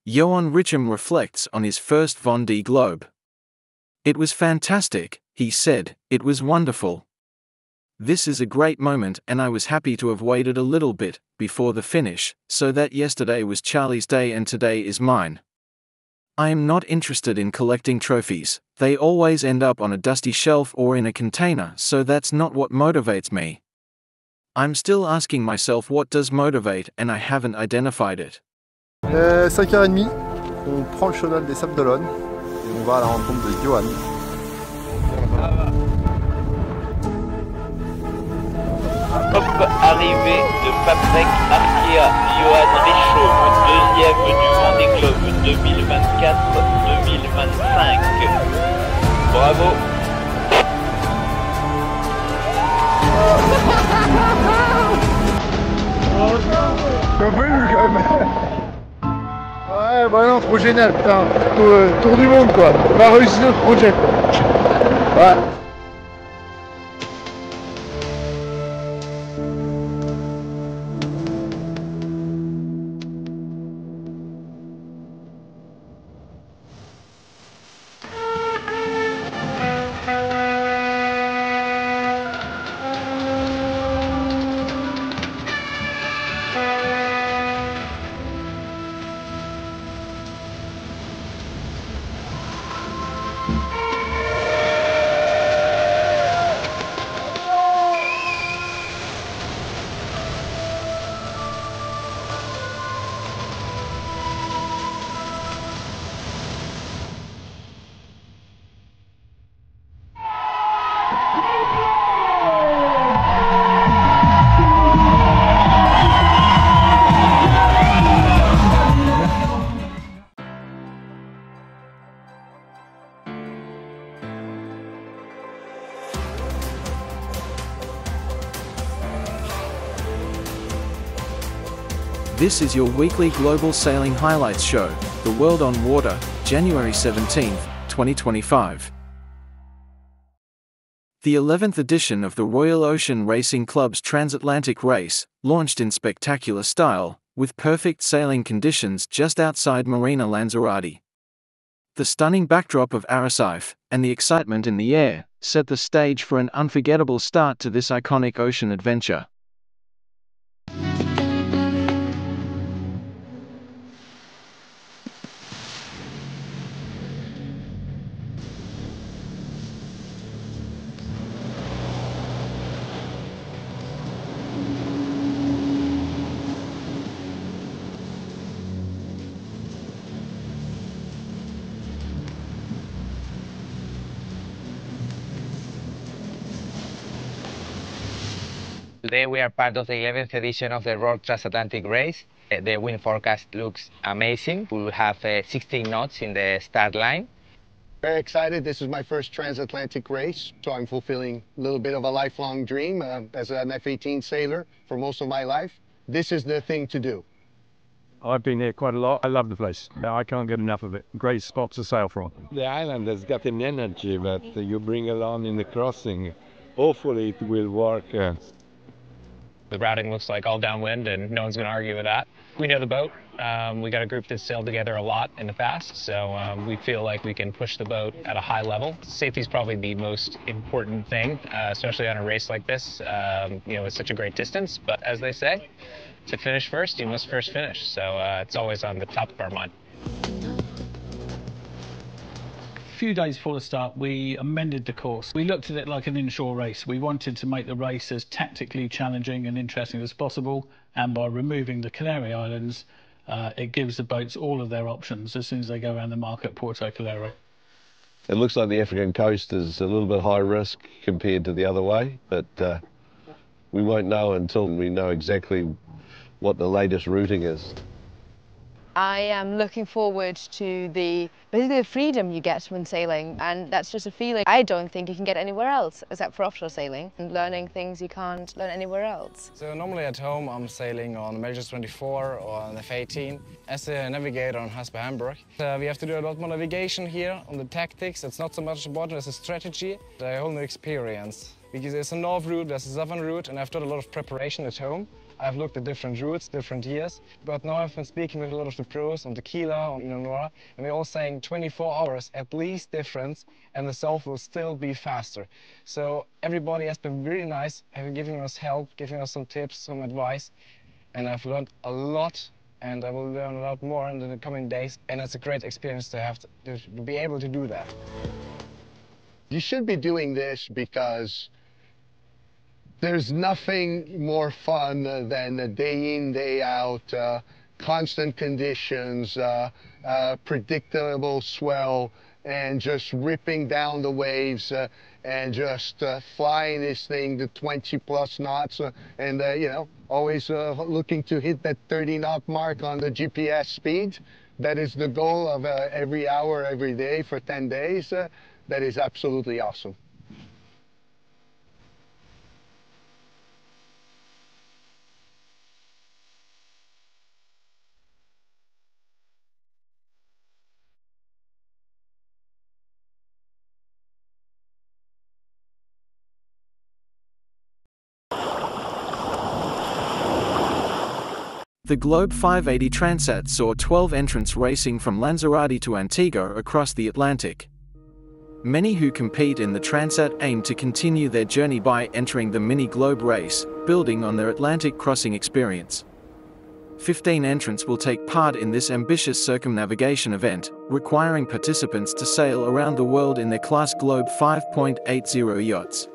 Johan Richem reflects on his first Vendée Globe. "It was fantastic," he said, "it was wonderful. This is a great moment and I was happy to have waited a little bit before the finish, so that yesterday was Charlie's day and today is mine. I am not interested in collecting trophies, they always end up on a dusty shelf or in a container, so that's not what motivates me. I'm still asking myself what does motivate and I haven't identified it." 5h30, on prend le cheval des Sables d'Olonne et on va à la rencontre de Johan. Hop, arrivée de Patrick Arkea, Johan Richem, deuxième du Vendée Globe 2024-2025. Bravo. T'as vu quand même. Ouais, bah non, trop génial, putain. Tour du monde quoi. On va réussir le projet. Ouais. This is your weekly Global Sailing Highlights show, The World on Water, January 17, 2025. The 11th edition of the Royal Ocean Racing Club's Transatlantic Race launched in spectacular style, with perfect sailing conditions just outside Marina Lanzarote. The stunning backdrop of Arrecife and the excitement in the air set the stage for an unforgettable start to this iconic ocean adventure. Today we are part of the 11th edition of the Royal Transatlantic Race. The wind forecast looks amazing. We will have 16 knots in the start line. Very excited. This is my first transatlantic race, so I'm fulfilling a little bit of a lifelong dream as an F-18 sailor for most of my life. This is the thing to do. I've been here quite a lot. I love the place. I can't get enough of it. Great spot to sail from. The island has got an energy that you bring along in the crossing. Hopefully it will work. The routing looks like all downwind and no one's going to argue with that. We know the boat. We got a group that's sailed together a lot in the past, so we feel like we can push the boat at a high level. Safety is probably the most important thing, especially on a race like this. It's such a great distance, but as they say, to finish first, you must first finish. So it's always on the top of our mind. A few days before the start, we amended the course. We looked at it like an inshore race. We wanted to make the race as tactically challenging and interesting as possible, and by removing the Canary Islands, it gives the boats all of their options as soon as they go around the mark at Porto Calero. It looks like the African coast is a little bit high risk compared to the other way, but we won't know until we know exactly what the latest routing is. I am looking forward to basically the freedom you get when sailing, and that's just a feeling I don't think you can get anywhere else except for offshore sailing and learning things you can't learn anywhere else. So normally at home I'm sailing on Maersk 24 or on F-18. As a navigator on Haspa Hamburg, we have to do a lot more navigation here on the tactics. It's not so much about as a strategy, a whole new experience. Because there's a north route, there's a southern route, and I've done a lot of preparation at home. I've looked at different routes, different years, but now I've been speaking with a lot of the pros on Tequila, on Nora, and they're all saying 24 hours at least difference, and the south will still be faster. So everybody has been really nice, giving us help, giving us some tips, some advice, and I've learned a lot, and I will learn a lot more in the coming days, and it's a great experience to have to be able to do that. You should be doing this because there's nothing more fun than a day in, day out, constant conditions, predictable swell, and just ripping down the waves and just flying this thing to 20 plus knots and you know, always looking to hit that 30 knot mark on the GPS speed. That is the goal of every hour, every day for 10 days. That is absolutely awesome. The Globe 580 Transat saw 12 entrants racing from Lanzarote to Antigua across the Atlantic. Many who compete in the Transat aim to continue their journey by entering the Mini Globe race, building on their Atlantic crossing experience. 15 entrants will take part in this ambitious circumnavigation event, requiring participants to sail around the world in their class Globe 5.80 yachts.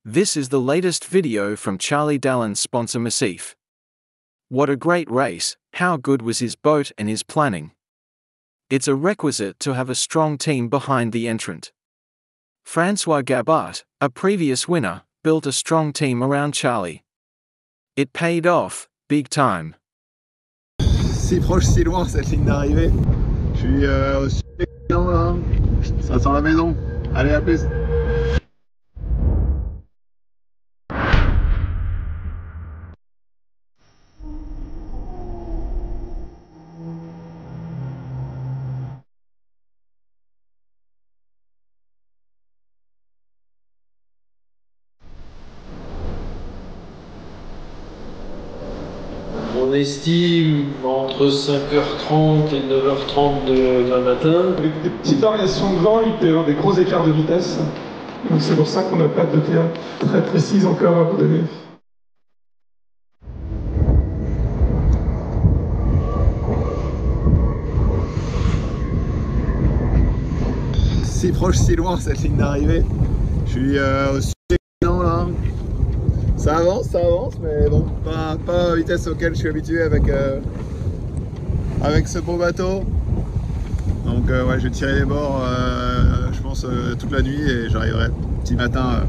This is the latest video from Charlie Dallin's sponsor Macif. What a great race, how good was his boat and his planning. It's a requisite to have a strong team behind the entrant. Francois Gabart, a previous winner, built a strong team around Charlie. It paid off, big time. Si proche, si loin cette ligne d'arrivée. Je suis aussi là. Ça sent la maison. Allez, à plus. On estime entre 5h30 et 9h30 demain matin. Avec des petites variations de vent, il peut y avoir des gros écarts de vitesse. Donc c'est pour ça qu'on n'a pas de TA très précise encore à vous donner. Si proche, si loin cette ligne d'arrivée. Je suis aussi là. Ça avance, mais bon, pas à la vitesse auquel je suis habitué avec ce beau bateau. Donc ouais, je vais tirer les bords, je pense, toute la nuit et j'arriverai petit matin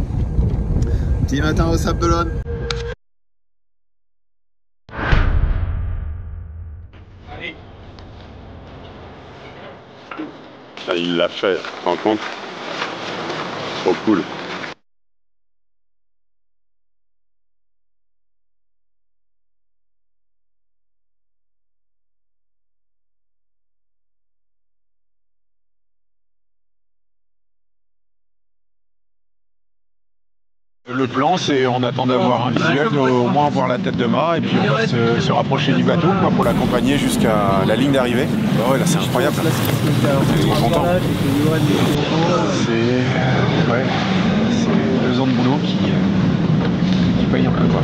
au Sable d'Olonne. Ah, il l'a fait, tu te rends compte? Trop cool. Le plan, c'est on attend d'avoir un visuel, au moins voir la tête de mât, et puis on va se rapprocher du bateau pour l'accompagner jusqu'à la ligne d'arrivée. Ouais, là c'est incroyable. C'est content. C'est 2 ans de boulot qui payent un peu quoi.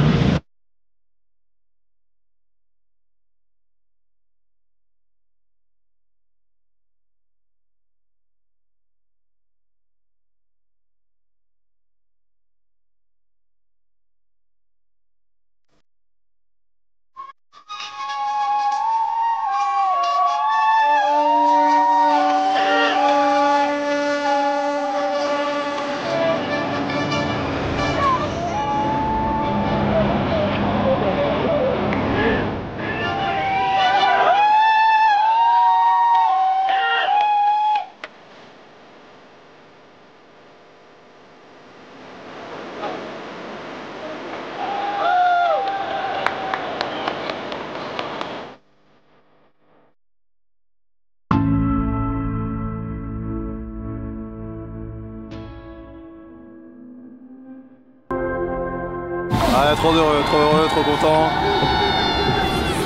Ah, trop heureux, trop content.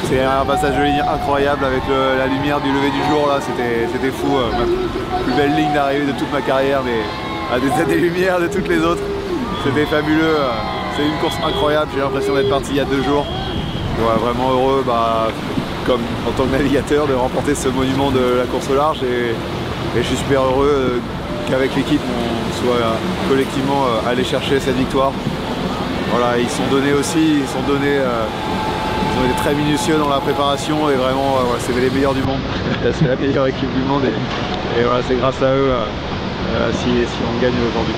C'est un passage de ligne incroyable avec la lumière du lever du jour là, c'était fou. Ma plus belle ligne d'arrivée de toute ma carrière, mais à des années-lumière de toutes les autres. C'était fabuleux. C'est une course incroyable, j'ai l'impression d'être parti il y a 2 jours. Ouais, vraiment heureux, comme en tant que navigateur, de remporter ce monument de la course au large. Et je suis super heureux qu'avec l'équipe on soit collectivement allé chercher cette victoire. Voilà, ils sont donnés aussi, ils ont été très minutieux dans la préparation et vraiment c'est les meilleurs du monde. C'est la meilleure équipe du monde et voilà, c'est grâce à eux si on gagne aujourd'hui.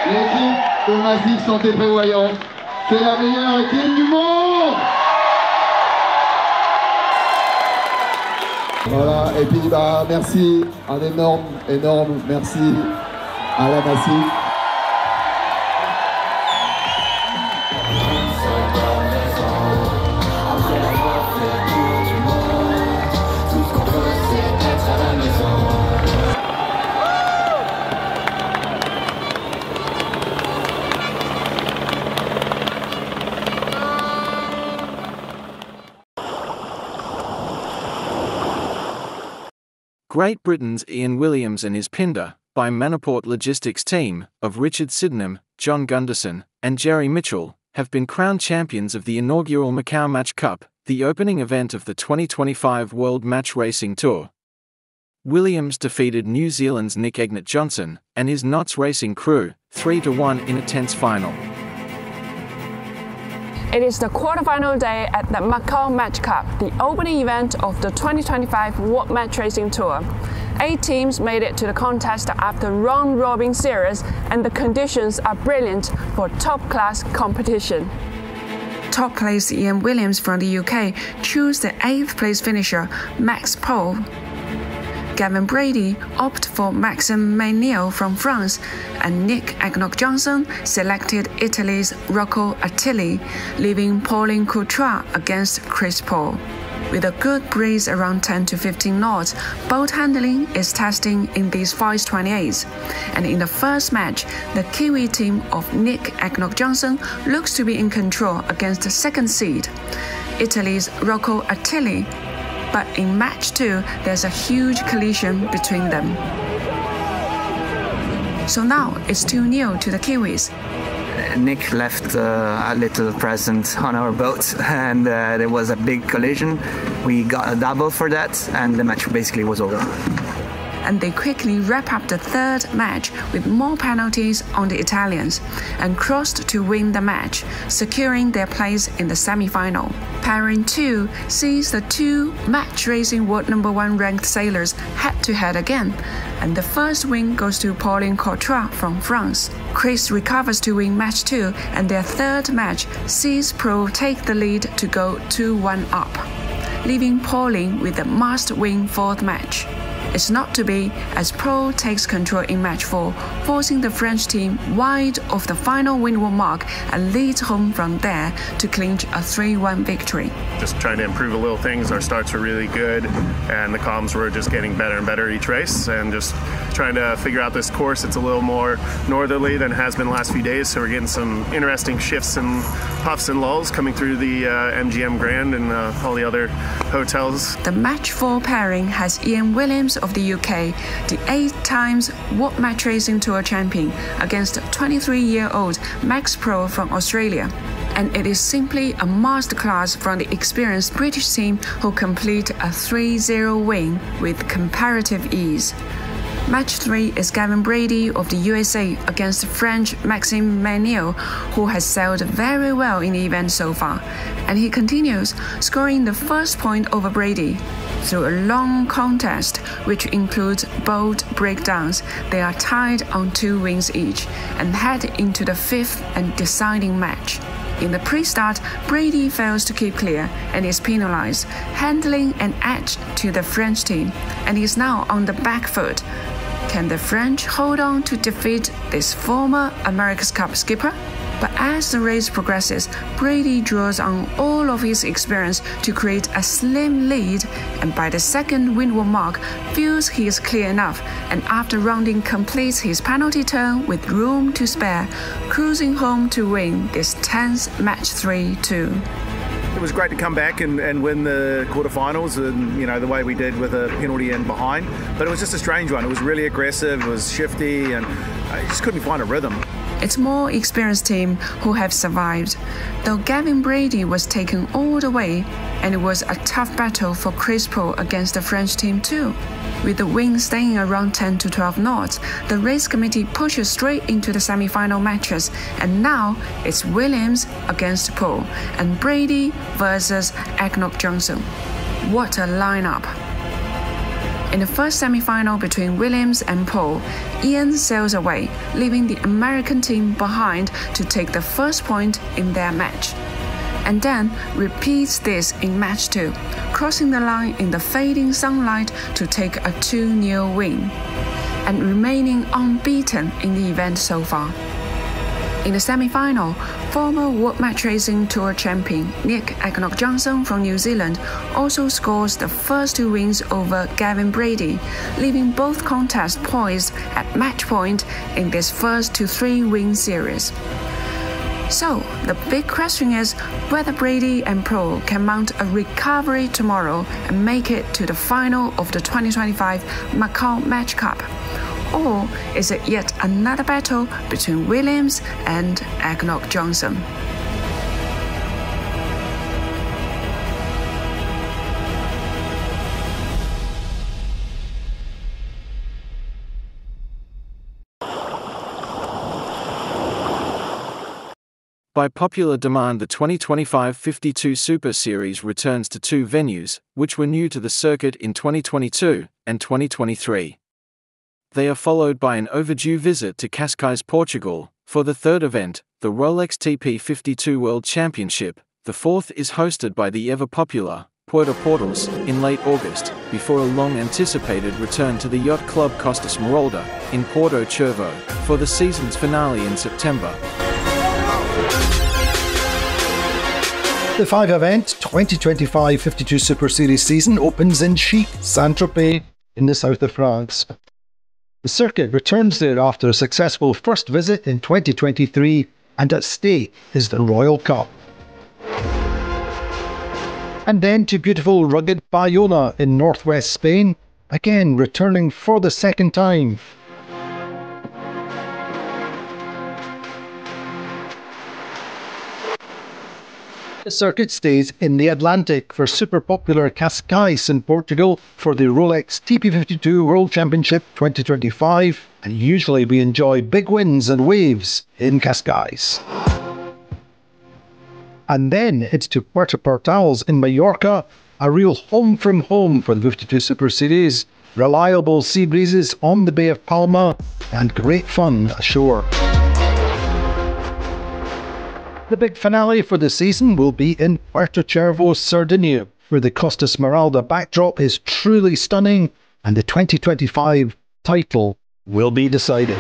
L'équipe de Massif Santé Prévoyance, c'est la meilleure équipe du monde. Voilà, et puis merci, un énorme merci à la Massif. Great Britain's Ian Williams and his Pindar, by Manaport Logistics team, of Richard Sydenham, John Gunderson, and Jerry Mitchell, have been crowned champions of the inaugural Macau Match Cup, the opening event of the 2025 World Match Racing Tour. Williams defeated New Zealand's Nick Egnett-Johnson and his Knots Racing crew 3-1 in a tense final. It is the quarterfinal day at the Macau Match Cup, the opening event of the 2025 World Match Racing Tour. 8 teams made it to the contest after round-robin series, and the conditions are brilliant for top-class competition. Top-placed Ian Williams from the UK chose the 8th place finisher, Max Pohl. Gavin Brady opted for Maxime Meunier from France, and Nick Agnoc-Johnson selected Italy's Rocco Attili, leaving Pauline Courtois against Chris Paul. With a good breeze around 10 to 15 knots, boat handling is testing in these 528s. And in the first match, the Kiwi team of Nick Agnoc-Johnson looks to be in control against the second seed, Italy's Rocco Attili. But in match 2, there's a huge collision between them. So now it's 2-0 to the Kiwis. Nick left a little present on our boat, and there was a big collision. We got a double for that, and the match basically was over. And they quickly wrap up the third match with more penalties on the Italians and crossed to win the match, securing their place in the semi-final. Pairing 2 sees the two match racing world #1 ranked sailors head-to-head again, and the first win goes to Pauline Courtois from France. Chris recovers to win match 2, and their third match sees Pro take the lead to go 2-1 up, leaving Pauline with the must-win fourth match. It's not to be, as Pro takes control in match 4, forcing the French team wide of the final win-wall mark and leads home from there to clinch a 3-1 victory. Just trying to improve the little things. Our starts were really good, and the comms were just getting better and better each race, and just trying to figure out this course. It's a little more northerly than it has been the last few days, so we're getting some interesting shifts and puffs and lulls coming through the MGM Grand and all the other hotels. The match 4 pairing has Ian Williams of the UK, the 8 times World Match Racing Tour champion, against 23-year-old Max Pro from Australia. And it is simply a masterclass from the experienced British team, who complete a 3-0 win with comparative ease. Match 3 is Gavin Brady of the USA against French Maxime Meunier, who has sailed very well in the event so far, and he continues, scoring the first point over Brady. Through a long contest, which includes bold breakdowns, they are tied on 2 wins each and head into the 5th and deciding match. In the pre-start, Brady fails to keep clear and is penalized, handling an edge to the French team, and is now on the back foot. Can the French hold on to defeat this former America's Cup skipper? But as the race progresses, Brady draws on all of his experience to create a slim lead, and by the second windward mark, feels he is clear enough, and after rounding completes his penalty turn with room to spare, cruising home to win this tense match 3 too. It was great to come back and win the quarterfinals, and the way we did with a penalty in behind. But it was just a strange one. It was really aggressive, it was shifty, and I just couldn't find a rhythm. It's more experienced team who have survived, though Gavin Brady was taken all the way, and it was a tough battle for Chris Paul against the French team too. With the wind staying around 10 to 12 knots, the race committee pushes straight into the semi-final matches, and now it's Williams against Paul and Brady versus Agnoc-Johnson. What a lineup! In the first semi-final between Williams and Paul, Ian sails away, leaving the American team behind to take the first point in their match. And then repeats this in match 2, crossing the line in the fading sunlight to take a 2-0 win, and remaining unbeaten in the event so far. In the semi-final, former World Match Racing Tour champion Nick Agnoc-Johnson from New Zealand also scores the first 2 wins over Gavin Brady, leaving both contests poised at match point in this first to 3-win series. So, the big question is whether Brady and Pro can mount a recovery tomorrow and make it to the final of the 2025 Macau Match Cup. Or is it yet another battle between Williams and Agnoc-Johnson? By popular demand, the 2025 52 Super Series returns to 2 venues, which were new to the circuit in 2022 and 2023. They are followed by an overdue visit to Cascais, Portugal, for the third event, the Rolex TP52 World Championship. The fourth is hosted by the ever-popular Puerto Portals, in late August, before a long-anticipated return to the yacht club Costa Smeralda, in Porto Cervo, for the season's finale in September. The 5-event 2025 52 Super Series season opens in chic Saint-Tropez in the south of France. The circuit returns there after a successful first visit in 2023, and at stake is the Royal Cup. And then to beautiful rugged Bayona in northwest Spain, again returning for the second time. The circuit stays in the Atlantic for super popular Cascais in Portugal for the Rolex TP52 World Championship 2025, and usually we enjoy big winds and waves in Cascais. And then it's to Puerto Portals in Mallorca, a real home from home for the 52 Super Series, reliable sea breezes on the Bay of Palma, and great fun ashore. The big finale for the season will be in Puerto Cervo, Sardinia, where the Costa Smeralda backdrop is truly stunning and the 2025 title will be decided.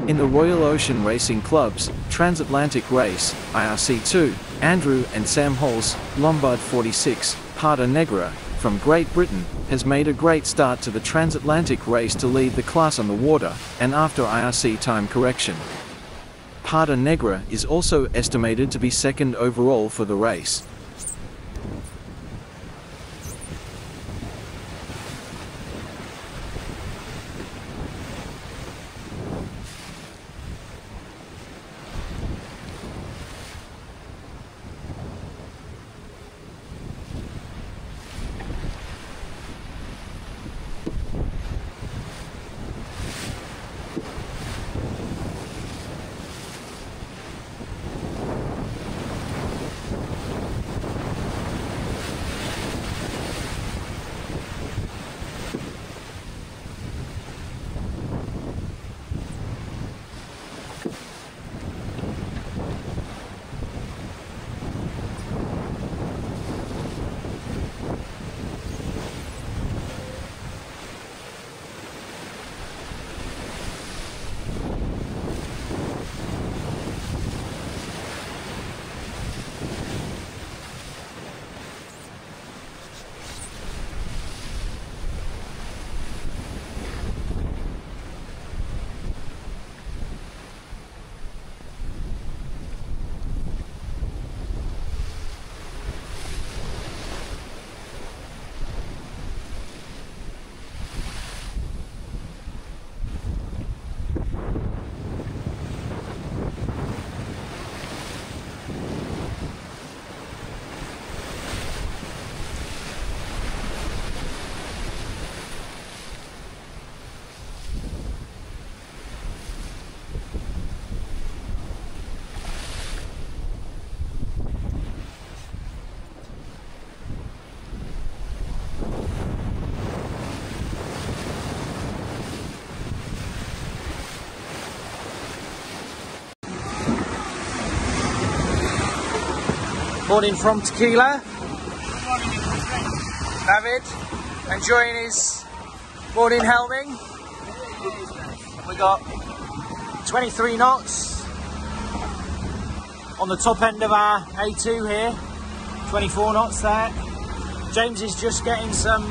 In the Royal Ocean Racing Club's Transatlantic Race, IRC2, Andrew and Sam Hall's Lombard 46, Parta Negra, from Great Britain, has made a great start to the transatlantic race to lead the class on the water, and after IRC time correction. Parta Negra is also estimated to be second overall for the race. Morning from Tequila. David enjoying his morning helming. We got 23 knots on the top end of our A2 here. 24 knots there. James is just getting some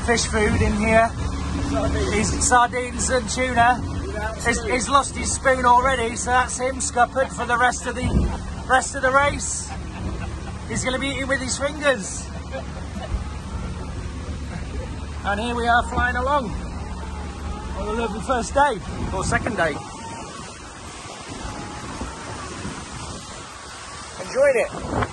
fish food in here. He's sardines and tuna. He's lost his spoon already, so that's him scuppered for the rest of the race. He's going to be eating with his fingers. And here we are flying along on the lovely first day, or second day. Enjoyed it.